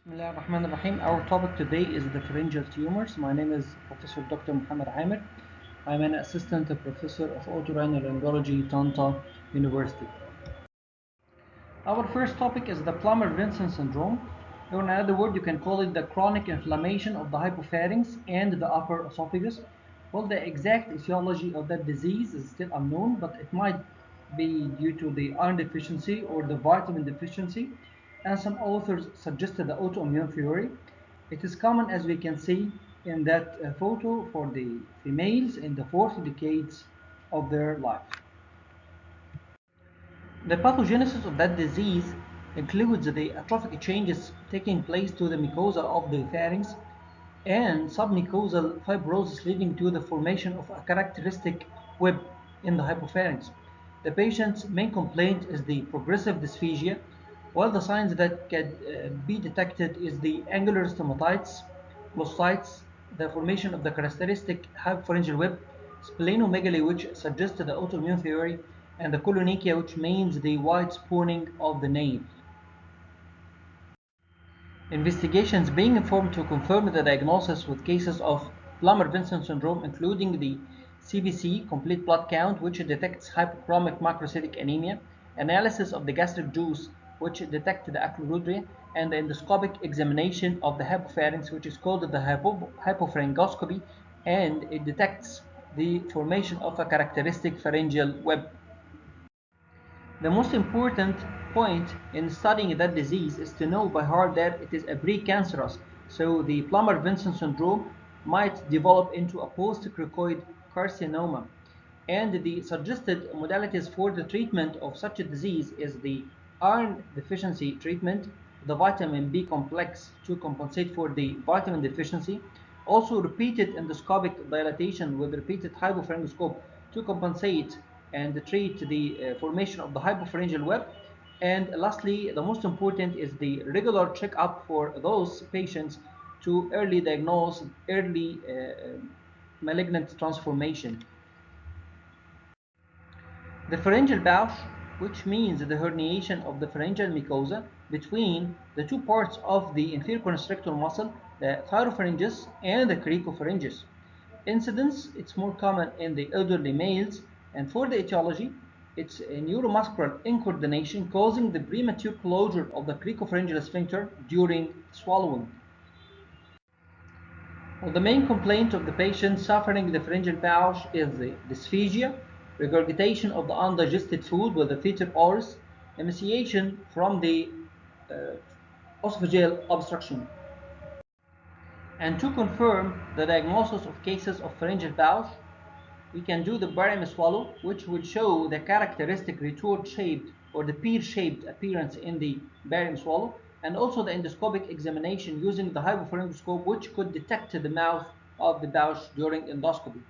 Bismillahirrahmanirrahim. Our topic today is the pharyngeal tumors. My name is Professor Dr. Muhammad Amir. I'm an assistant professor of otorhinolaryngology, Tanta University. Our first topic is the Plummer-Vinson syndrome. Or in other words, you can call it the chronic inflammation of the hypopharynx and the upper esophagus. Well, the exact etiology of that disease is still unknown, but it might be due to the iron deficiency or the vitamin deficiency, and some authors suggested the autoimmune theory. It is common, as we can see in that photo, for the females in the 40 decades of their life. The pathogenesis of that disease includes the atrophic changes taking place to the mucosa of the pharynx and submucosal fibrosis leading to the formation of a characteristic web in the hypopharynx. The patient's main complaint is the progressive dysphagia, while the signs that can be detected is the angular stomatitis, glossitis, the formation of the characteristic hypopharyngeal web, splenomegaly, which suggests the autoimmune theory, and the colonychia, which means the white spooning of the nail. Investigations being informed to confirm the diagnosis with cases of Plummer-Vinson syndrome, including the CBC, complete blood count, which detects hypochromic macrocytic anemia, analysis of the gastric juice, which detects the acromegaly, and the endoscopic examination of the hypopharynx, which is called the hypopharyngoscopy, and it detects the formation of a characteristic pharyngeal web. The most important point in studying that disease is to know by heart that it is a precancerous, so the Plummer-Vinson syndrome might develop into a post-cricoid carcinoma. And the suggested modalities for the treatment of such a disease is the iron deficiency treatment, the vitamin B complex to compensate for the vitamin deficiency, also repeated endoscopic dilatation with repeated hypopharyngoscope to compensate and treat the formation of the hypopharyngeal web. And lastly, the most important is the regular checkup for those patients to early diagnose early malignant transformation. The pharyngeal pouch, which means the herniation of the pharyngeal mucosa between the two parts of the inferior constrictor muscle, the thyropharyngeus and the cricopharyngeus. Incidence, it's more common in the elderly males, and for the etiology, it's a neuromuscular incoordination causing the premature closure of the cricopharyngeal sphincter during swallowing. Well, the main complaint of the patient suffering the pharyngeal pouch is the dysphagia, regurgitation of the undigested food with the fetal oris, emaciation from the esophageal obstruction. And to confirm the diagnosis of cases of pharyngeal pouch, we can do the barium swallow, which will show the characteristic retort-shaped or the pear-shaped appearance in the barium swallow, and also the endoscopic examination using the hypopharyngoscope, which could detect the mouth of the pouch during endoscopy.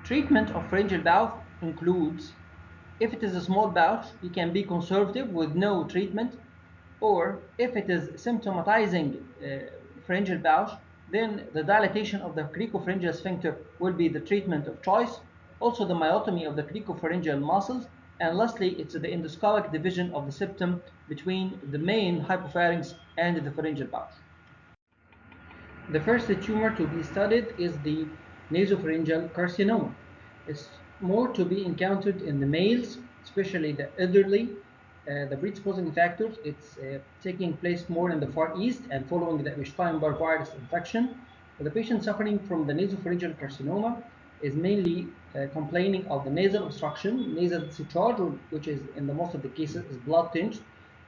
Treatment of pharyngeal pouch includes, if it is a small pouch, you can be conservative with no treatment, or if it is symptomatizing pharyngeal pouch, then the dilatation of the cricopharyngeal sphincter will be the treatment of choice, also the myotomy of the cricopharyngeal muscles, and lastly, it's the endoscopic division of the septum between the main hypopharynx and the pharyngeal pouch. The first tumor to be studied is the nasopharyngeal carcinoma. It's more to be encountered in the males, especially the elderly. The predisposing factors, it's taking place more in the Far East and following the Epstein-Barr virus infection. The patient suffering from the nasopharyngeal carcinoma is mainly complaining of the nasal obstruction, nasal discharge, which is in the most of the cases is blood tinged,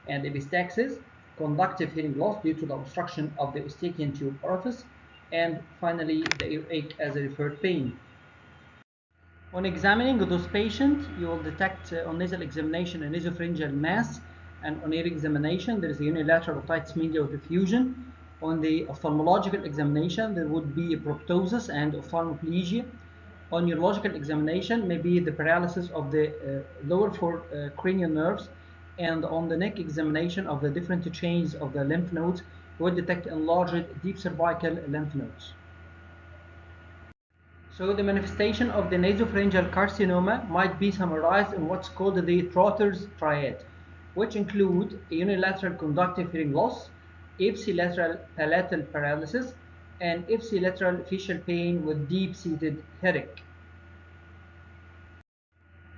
and epistaxis, conductive hearing loss due to the obstruction of the eustachian tube orifice, and finally the earache as a referred pain. On examining those patients, you will detect on nasal examination a nasopharyngeal mass, and on ear examination there is a unilateral otitis media with effusion. On the ophthalmological examination, there would be a proptosis and ophthalmoplegia. On neurological examination, maybe the paralysis of the lower four cranial nerves, and on the neck examination of the different chains of the lymph nodes, you would detect enlarged deep cervical lymph nodes. So the manifestation of the nasopharyngeal carcinoma might be summarized in what's called the Trotter's triad. which include unilateral conductive hearing loss, ipsilateral palatal paralysis, and ipsilateral facial pain with deep-seated headache.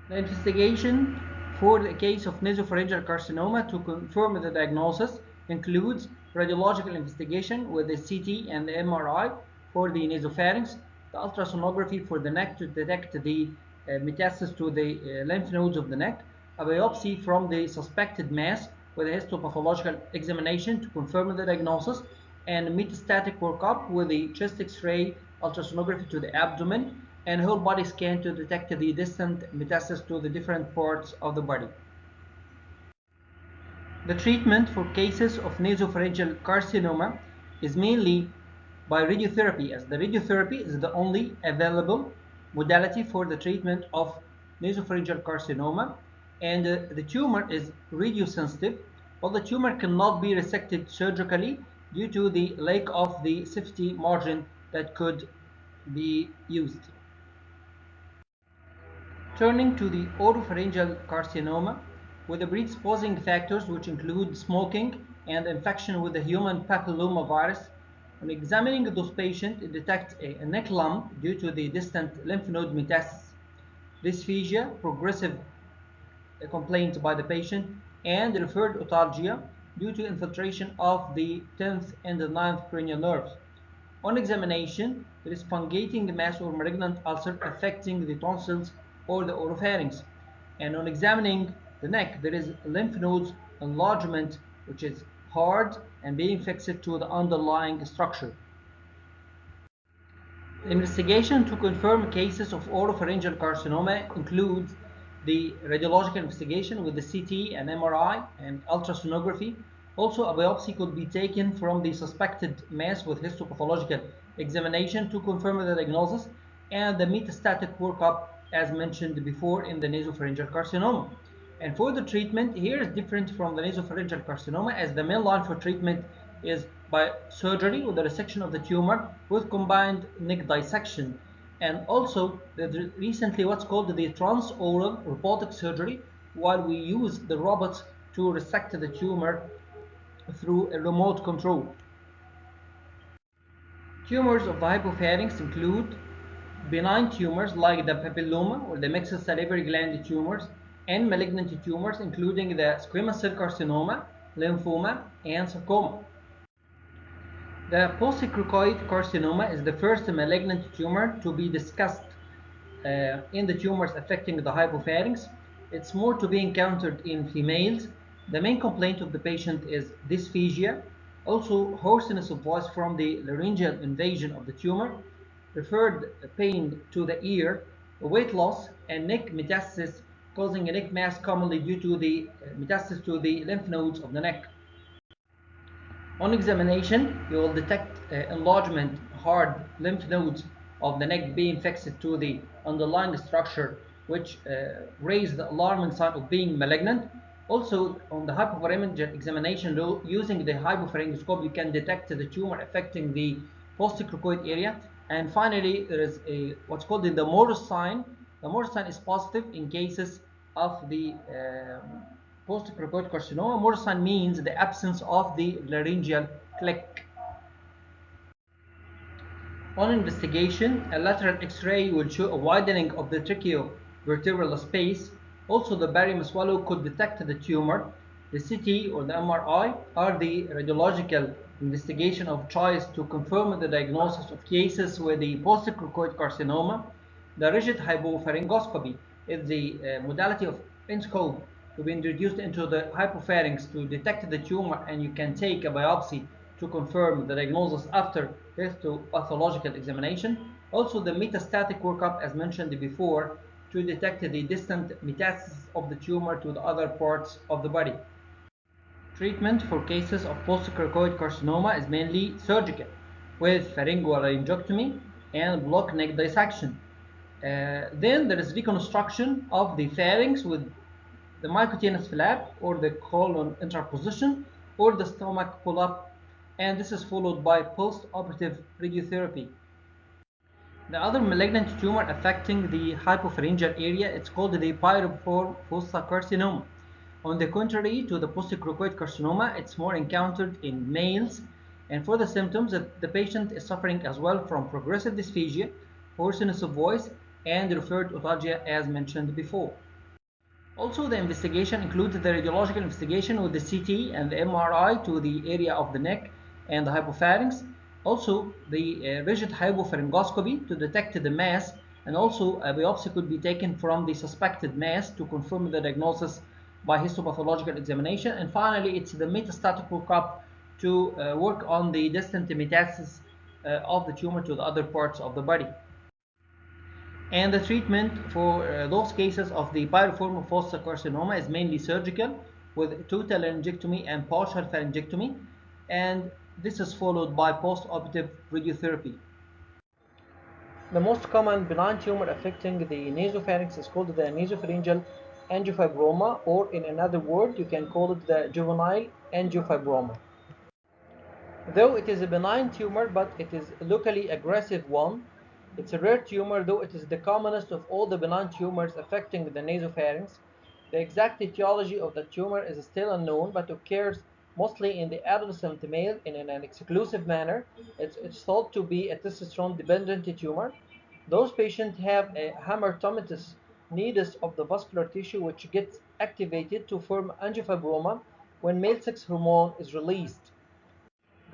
The investigation for the case of nasopharyngeal carcinoma to confirm the diagnosis includes radiological investigation with the CT and the MRI for the nasopharynx, the ultrasonography for the neck to detect the metastasis to the lymph nodes of the neck, a biopsy from the suspected mass with a histopathological examination to confirm the diagnosis, and metastatic workup with the chest X-ray, ultrasonography to the abdomen, and whole body scan to detect the distant metastasis to the different parts of the body. The treatment for cases of nasopharyngeal carcinoma is mainly by radiotherapy, as the radiotherapy is the only available modality for the treatment of nasopharyngeal carcinoma, and the tumor is radiosensitive, but the tumor cannot be resected surgically due to the lack of the safety margin that could be used. Turning to the oropharyngeal carcinoma, with the predisposing factors which include smoking and infection with the human papillomavirus, when examining those patients, it detects a neck lump due to the distant lymph node metastasis, dysphagia, progressive complaint by the patient, and referred otalgia due to infiltration of the 10th and the 9th cranial nerves. On examination, there is fungating mass or malignant ulcer affecting the tonsils or the oropharynx. And on examining the neck, there is lymph nodes enlargement, which is hard and being fixed to the underlying structure. The investigation to confirm cases of oropharyngeal carcinoma includes the radiological investigation with the CT and MRI and ultrasonography. Also, a biopsy could be taken from the suspected mass with histopathological examination to confirm the diagnosis, and the metastatic workup as mentioned before in the nasopharyngeal carcinoma. And for the treatment, here is different from the nasopharyngeal carcinoma, as the main line for treatment is by surgery with the resection of the tumor with combined neck dissection, and also recently what's called the transoral robotic surgery, while we use the robots to resect the tumor through a remote control. Tumors of the hypopharynx include benign tumors like the papilloma or the mixed salivary gland tumors, and malignant tumors including the squamous cell carcinoma, lymphoma, and sarcoma. The post-cricoid carcinoma is the first malignant tumor to be discussed in the tumors affecting the hypopharynx. It's more to be encountered in females. The main complaint of the patient is dysphagia, also hoarseness of voice from the laryngeal invasion of the tumor, referred pain to the ear, weight loss, and neck metastasis, causing a neck mass commonly due to the metastasis to the lymph nodes of the neck. On examination, you will detect enlargement hard lymph nodes of the neck being fixed to the underlying structure, which raise the alarming sign of being malignant. Also, on the hypopharyngeal examination, using the hypopharyngoscope, you can detect the tumor affecting the post-cricoid area. And finally, there is what's called the Morse sign. The Morse sign is positive in cases of the post-cricoid carcinoma. Morse sign means the absence of the laryngeal click. On investigation, a lateral X-ray will show a widening of the tracheo-vertebral space. Also, the barium swallow could detect the tumor. The CT or the MRI are the radiological investigation of choice to confirm the diagnosis of cases with the post-cricoid carcinoma. The rigid hypopharyngoscopy is the modality of endoscope to be introduced into the hypopharynx to detect the tumor, and you can take a biopsy to confirm the diagnosis after histopathological examination. Also, the metastatic workup, as mentioned before, to detect the distant metastasis of the tumor to the other parts of the body. Treatment for cases of post-cricoid carcinoma is mainly surgical, with pharyngolaryngotomy and block neck dissection. Then there is reconstruction of the pharynx with the mycocutaneous flap or the colon interposition or the stomach pull-up, and this is followed by post-operative radiotherapy. The other malignant tumor affecting the hypopharyngeal area, it's called the pyriform fossa carcinoma. On the contrary to the post-cricoid carcinoma, it's more encountered in males, and for the symptoms, the patient is suffering as well from progressive dysphagia, hoarseness of voice, and referred otalgia as mentioned before. Also, the investigation includes the radiological investigation with the CT and the MRI to the area of the neck and the hypopharynx. Also, the rigid hypopharyngoscopy to detect the mass, and also a biopsy could be taken from the suspected mass to confirm the diagnosis by histopathological examination. And finally, it's the metastatic workup to work on the distant metastasis of the tumor to the other parts of the body. And the treatment for those cases of the piriform fossa carcinoma is mainly surgical with total laryngectomy and partial pharyngectomy, and this is followed by post-operative radiotherapy. The most common benign tumor affecting the nasopharynx is called the nasopharyngeal angiofibroma, or in another word, you can call it the juvenile angiofibroma. Though it is a benign tumor, but it is a locally aggressive one. It's a rare tumor, though it is the commonest of all the benign tumors affecting the nasopharynx. The exact etiology of the tumor is still unknown, but occurs mostly in the adolescent male in an exclusive manner. It's thought to be a testosterone-dependent tumor. Those patients have a hamartomatous nidus of the vascular tissue, which gets activated to form angiofibroma when male sex hormone is released.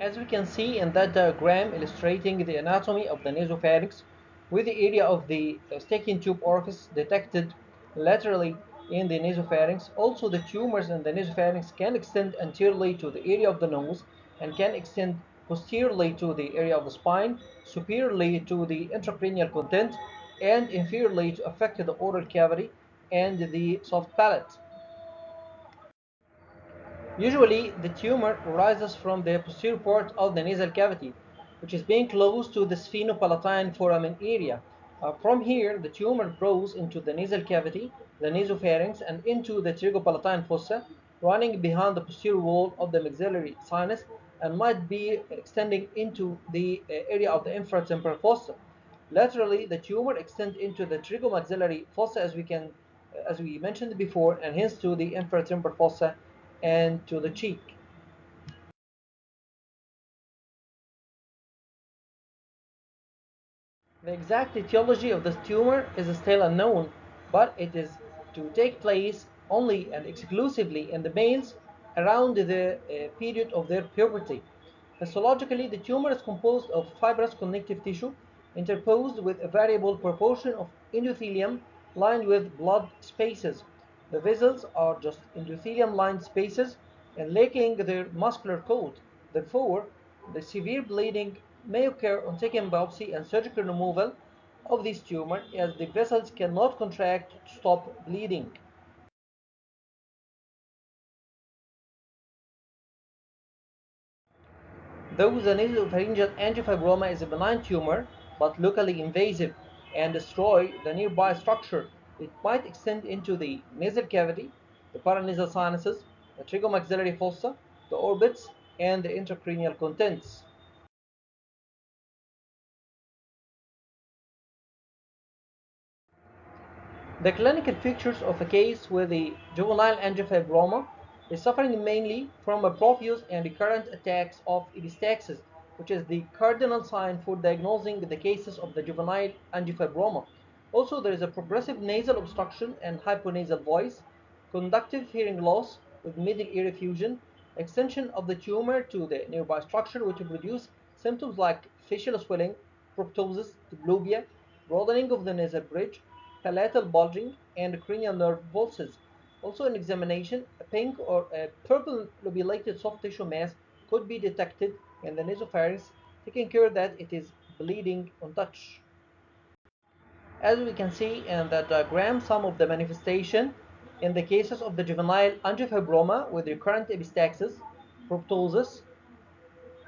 As we can see in that diagram illustrating the anatomy of the nasopharynx, with the area of the Eustachian tube orifice detected laterally in the nasopharynx, also the tumors in the nasopharynx can extend anteriorly to the area of the nose and can extend posteriorly to the area of the spine, superiorly to the intracranial content, and inferiorly to affect the oral cavity and the soft palate. Usually, the tumor arises from the posterior part of the nasal cavity, which is being close to the sphenopalatine foramen area. From here, the tumor grows into the nasal cavity, the nasopharynx, and into the pterygopalatine fossa, running behind the posterior wall of the maxillary sinus, and might be extending into the area of the infratemporal fossa. Laterally, the tumor extends into the trigomaxillary fossa, as we mentioned before, and hence to the infratemporal fossa and to the cheek. The exact etiology of this tumor is still unknown, but it is to take place only and exclusively in the males around the period of their puberty. Histologically, the tumor is composed of fibrous connective tissue interposed with a variable proportion of endothelium lined with blood spaces. The vessels are just endothelium-lined spaces and lacking their muscular coat. Therefore, the severe bleeding may occur on taking biopsy and surgical removal of this tumor, as the vessels cannot contract to stop bleeding. Though the nasopharyngeal angiofibroma is a benign tumor, but locally invasive and destroy the nearby structure, it might extend into the nasal cavity, the paranasal sinuses, the trigomaxillary fossa, the orbits, and the intracranial contents. The clinical features of a case with a juvenile angiofibroma is suffering mainly from a profuse and recurrent attacks of epistaxis, which is the cardinal sign for diagnosing the cases of the juvenile angiofibroma. Also, there is a progressive nasal obstruction and hyponasal voice, conductive hearing loss with middle ear effusion, extension of the tumor to the nearby structure, which produce symptoms like facial swelling, proptosis, diplopia, broadening of the nasal bridge, palatal bulging, and cranial nerve pulses. Also, in examination, a pink or a purple lobulated soft tissue mass could be detected in the nasopharynx, taking care that it is bleeding on touch. As we can see in the diagram, some of the manifestation in the cases of the juvenile angiofibroma with recurrent epistaxis, proptosis,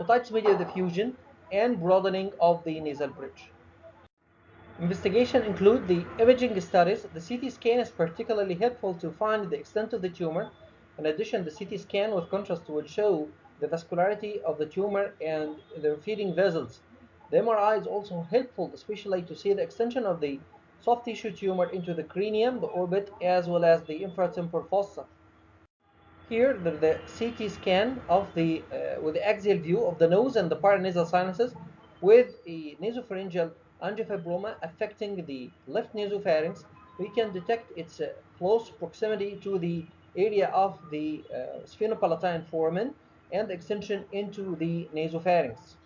otitis media diffusion, and broadening of the nasal bridge. Investigation include the imaging studies. The CT scan is particularly helpful to find the extent of the tumor. In addition, the CT scan with contrast will show the vascularity of the tumor and the feeding vessels. The MRI is also helpful, especially to see the extension of the soft tissue tumor into the cranium, the orbit, as well as the infratemporal fossa. Here, the CT scan of the with the axial view of the nose and the paranasal sinuses with a nasopharyngeal angiofibroma affecting the left nasopharynx. We can detect its close proximity to the area of the sphenopalatine foramen and extension into the nasopharynx.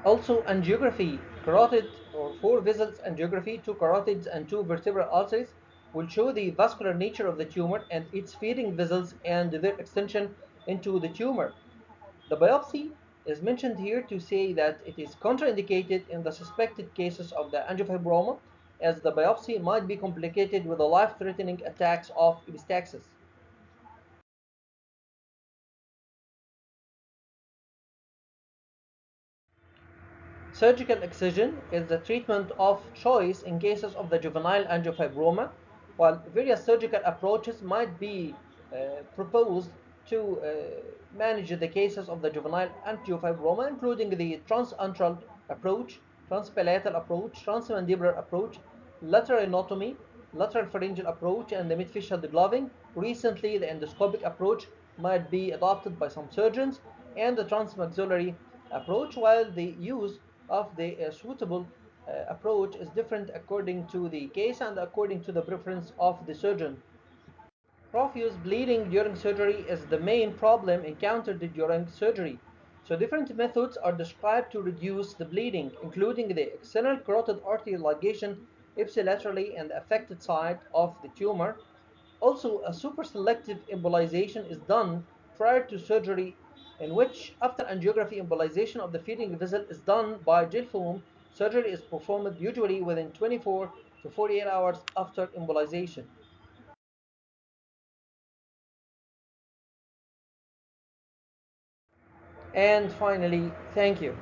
Also, angiography, carotid or four vessels angiography, two carotids and two vertebral arteries, will show the vascular nature of the tumor and its feeding vessels and their extension into the tumor. The biopsy is mentioned here to say that it is contraindicated in the suspected cases of the angiofibroma, as the biopsy might be complicated with the life-threatening attacks of epistaxis. Surgical excision is the treatment of choice in cases of the juvenile angiofibroma, while various surgical approaches might be proposed to manage the cases of the juvenile angiofibroma, including the transantral approach, transpalatal approach, transmandibular approach, lateral inotomy, lateral pharyngeal approach, and the midfacial degloving. Recently, the endoscopic approach might be adopted by some surgeons, and the transmaxillary approach, while the use of the suitable approach is different according to the case and according to the preference of the surgeon. Profuse bleeding during surgery is the main problem encountered during surgery. So different methods are described to reduce the bleeding, including the external carotid artery ligation ipsilaterally and the affected side of the tumor. Also, a superselective embolization is done prior to surgery, in which, after angiography, embolization of the feeding vessel is done by gel foam. Surgery is performed usually within 24 to 48 hours after embolization. And finally, thank you.